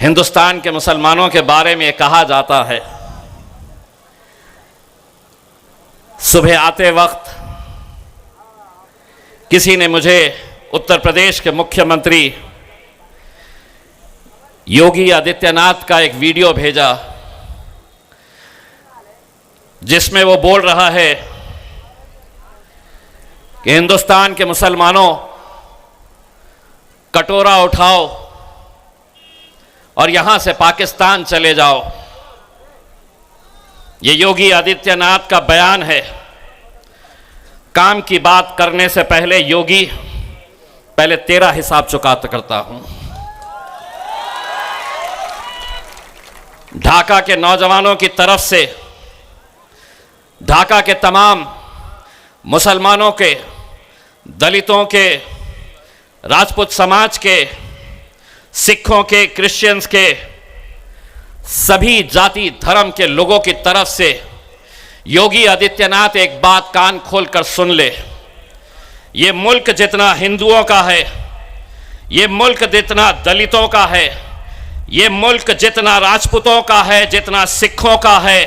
हिंदुस्तान के मुसलमानों के बारे में कहा जाता है, सुबह आते वक्त किसी ने मुझे उत्तर प्रदेश के मुख्यमंत्री योगी आदित्यनाथ का एक वीडियो भेजा, जिसमें वो बोल रहा है कि हिंदुस्तान के मुसलमानों, कटोरा उठाओ और यहां से पाकिस्तान चले जाओ। ये योगी आदित्यनाथ का बयान है। काम की बात करने से पहले योगी, पहले तेरा हिसाब चुकाता करता हूं। ढाका के नौजवानों की तरफ से, ढाका के तमाम मुसलमानों के, दलितों के, राजपूत समाज के, सिखों के, क्रिश्चियंस के, सभी जाति धर्म के लोगों की तरफ से योगी आदित्यनाथ एक बात कान खोलकर सुन ले। ये मुल्क जितना हिंदुओं का है, ये मुल्क जितना दलितों का है, ये मुल्क जितना राजपूतों का है, जितना सिखों का है,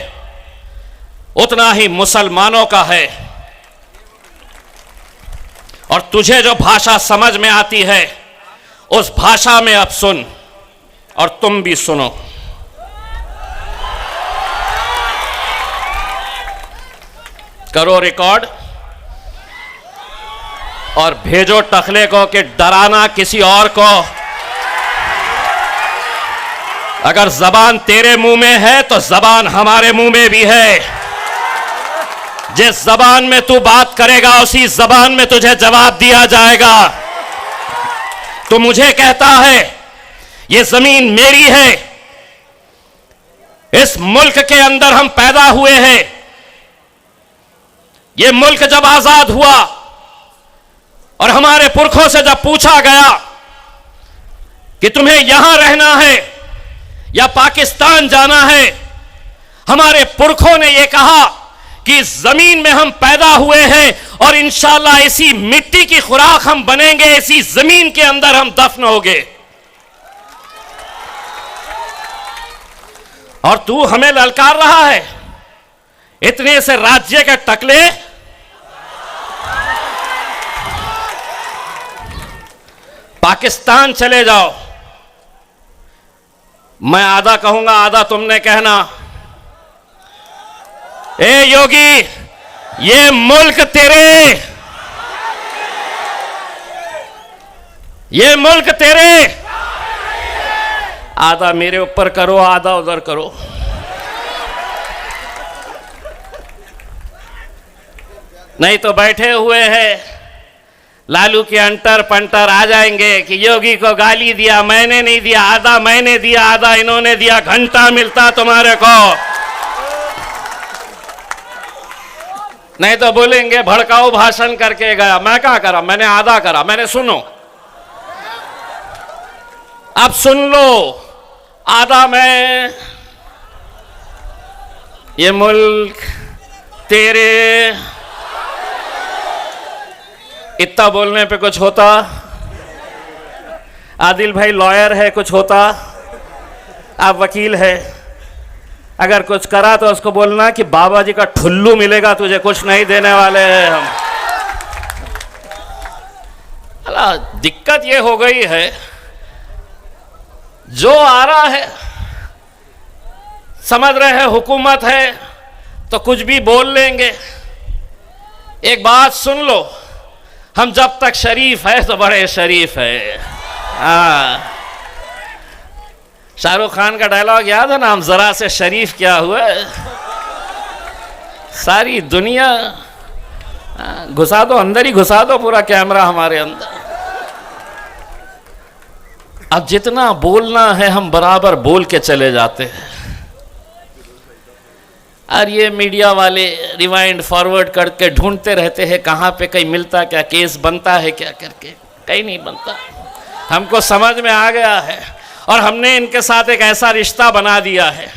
उतना ही मुसलमानों का है। और तुझे जो भाषा समझ में आती है उस भाषा में अब सुन, और तुम भी सुनो। करो रिकॉर्ड और भेजो टखले को कि डराना किसी और को। अगर जबान तेरे मुंह में है तो जबान हमारे मुंह में भी है। जिस जबान में तू बात करेगा उसी जबान में तुझे जवाब दिया जाएगा। तो मुझे कहता है ये जमीन मेरी है, इस मुल्क के अंदर हम पैदा हुए हैं। ये मुल्क जब आजाद हुआ और हमारे पुरखों से जब पूछा गया कि तुम्हें यहां रहना है या पाकिस्तान जाना है, हमारे पुरखों ने यह कहा कि इस जमीन में हम पैदा हुए हैं और इंशाअल्लाह इसी मिट्टी की खुराक हम बनेंगे, इसी जमीन के अंदर हम दफन होंगे। और तू हमें ललकार रहा है इतने से राज्य के टकले। पाकिस्तान चले जाओ, मैं आधा कहूंगा, आधा तुमने कहना। ए योगी, ये मुल्क तेरे, ये मुल्क तेरे। आधा मेरे ऊपर करो, आधा उधर करो। नहीं तो बैठे हुए हैं लालू के अंटर पंटर आ जाएंगे कि योगी को गाली दिया, मैंने नहीं दिया, आधा मैंने दिया, आधा इन्होंने दिया। घंटा मिलता तुम्हारे को। नहीं तो बोलेंगे भड़काऊ भाषण करके गया। मैं क्या करा? मैंने आधा करा। मैंने सुनो, अब सुन लो, आधा मैं। ये मुल्क तेरे। इतना बोलने पे कुछ होता? आदिल भाई लॉयर है, कुछ होता? आप वकील है, अगर कुछ करा तो उसको बोलना कि बाबा जी का ठुल्लू मिलेगा तुझे, कुछ नहीं देने वाले हैं हम। अला दिक्कत ये हो गई है, जो आ रहा है समझ रहे हैं हुकूमत है तो कुछ भी बोल लेंगे। एक बात सुन लो, हम जब तक शरीफ है तो बड़े शरीफ है। हाँ, शाहरुख खान का डायलॉग याद है ना, हम जरा से शरीफ क्या हुआ, सारी दुनिया घुसा दो, अंदर ही घुसा दो पूरा कैमरा हमारे अंदर। अब जितना बोलना है हम बराबर बोल के चले जाते हैं, और ये मीडिया वाले रिवाइंड फॉरवर्ड करके ढूंढते रहते हैं कहाँ पे कहीं मिलता क्या, केस बनता है क्या करके। कहीं नहीं बनता। हमको समझ में आ गया है और हमने इनके साथ एक ऐसा रिश्ता बना दिया है,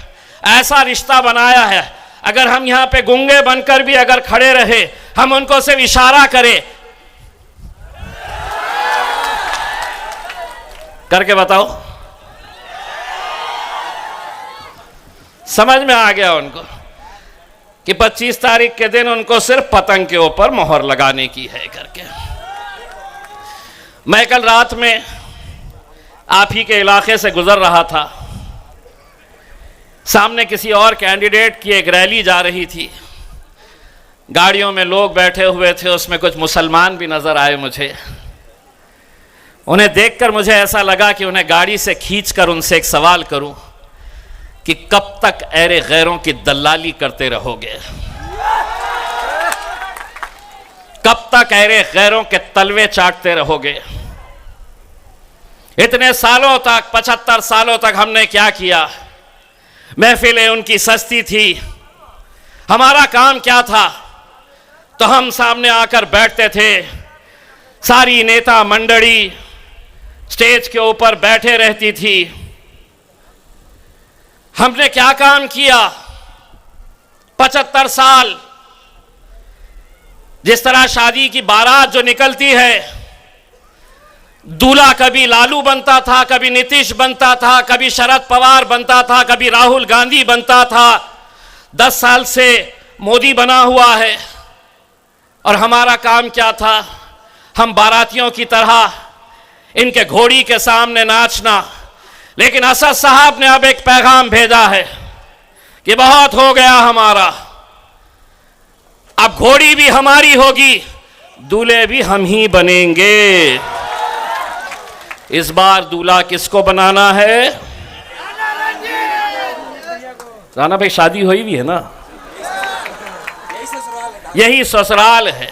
ऐसा रिश्ता बनाया है, अगर हम यहाँ पे गूंगे बनकर भी अगर खड़े रहे, हम उनको सिर्फ इशारा करें, करके बताओ, समझ में आ गया उनको कि 25 तारीख के दिन उनको सिर्फ पतंग के ऊपर मोहर लगाने की है करके। मैं कल रात में आप ही के इलाके से गुजर रहा था, सामने किसी और कैंडिडेट की एक रैली जा रही थी, गाड़ियों में लोग बैठे हुए थे, उसमें कुछ मुसलमान भी नजर आए मुझे। उन्हें देखकर मुझे ऐसा लगा कि उन्हें गाड़ी से खींचकर उनसे एक सवाल करूं कि कब तक ऐरे गैरों की दलाली करते रहोगे, कब तक ऐरे गैरों के तलवे चाटते रहोगे। इतने सालों तक, 75 सालों तक हमने क्या किया? महफिलें उनकी सस्ती थी, हमारा काम क्या था? तो हम सामने आकर बैठते थे, सारी नेता मंडली स्टेज के ऊपर बैठे रहती थी। हमने क्या काम किया? 75 साल जिस तरह शादी की बारात जो निकलती है, दूल्हा कभी लालू बनता था, कभी नीतीश बनता था, कभी शरद पवार बनता था, कभी राहुल गांधी बनता था। 10 साल से मोदी बना हुआ है। और हमारा काम क्या था? हम बारातियों की तरह इनके घोड़ी के सामने नाचना। लेकिन असद साहब ने अब एक पैगाम भेजा है कि बहुत हो गया हमारा, अब घोड़ी भी हमारी होगी, दूल्हे भी हम ही बनेंगे। इस बार दूल्हा किसको बनाना है? राणा भाई, शादी हुई भी है ना? यही ससुराल है,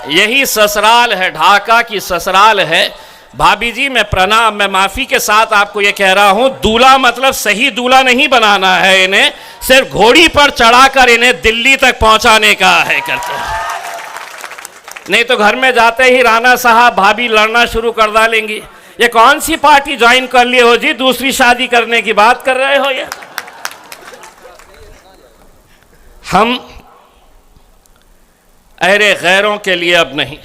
यही ससुराल है, ढाका की ससुराल है। भाभी जी, मैं प्रणाम, मैं माफी के साथ आपको यह कह रहा हूं, दूल्हा मतलब सही दूल्हा नहीं बनाना है, इन्हें सिर्फ घोड़ी पर चढ़ाकर इन्हें दिल्ली तक पहुंचाने का है करके। नहीं तो घर में जाते ही राणा साहब भाभी लड़ना शुरू कर डालेंगी। ये कौन सी पार्टी ज्वाइन कर लिए हो जी, दूसरी शादी करने की बात कर रहे हो? ये हम ऐरे गैरों के लिए अब नहीं।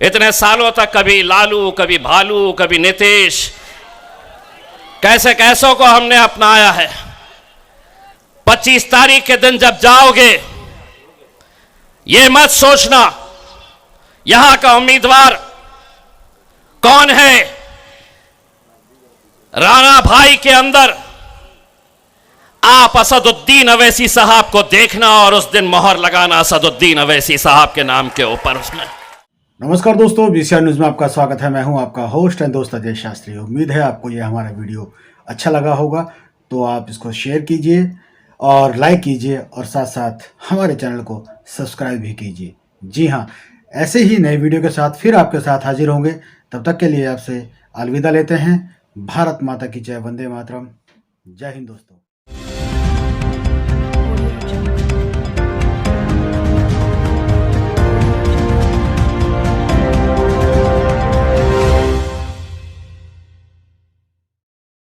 इतने सालों तक कभी लालू, कभी भालू, कभी नीतीश, कैसे कैसों को हमने अपनाया है। 25 तारीख के दिन जब जाओगे, ये मत सोचना यहां का उम्मीदवार कौन है। राणा भाई के अंदर आप असदुद्दीन अवैसी साहब को देखना और उस दिन मोहर लगाना असदुद्दीन अवैसी साहब के नाम के ऊपर। उसमें नमस्कार दोस्तों, बीसीआर न्यूज में आपका स्वागत है। मैं हूं आपका होस्ट एंड दोस्त अजय शास्त्री। उम्मीद है आपको यह हमारा वीडियो अच्छा लगा होगा, तो आप इसको शेयर कीजिए और लाइक कीजिए और साथ साथ हमारे चैनल को सब्सक्राइब भी कीजिए। जी हाँ, ऐसे ही नए वीडियो के साथ फिर आपके साथ हाजिर होंगे। तब तक के लिए आपसे अलविदा लेते हैं। भारत माता की जय, वंदे मातरम। जय हिंद दोस्तों।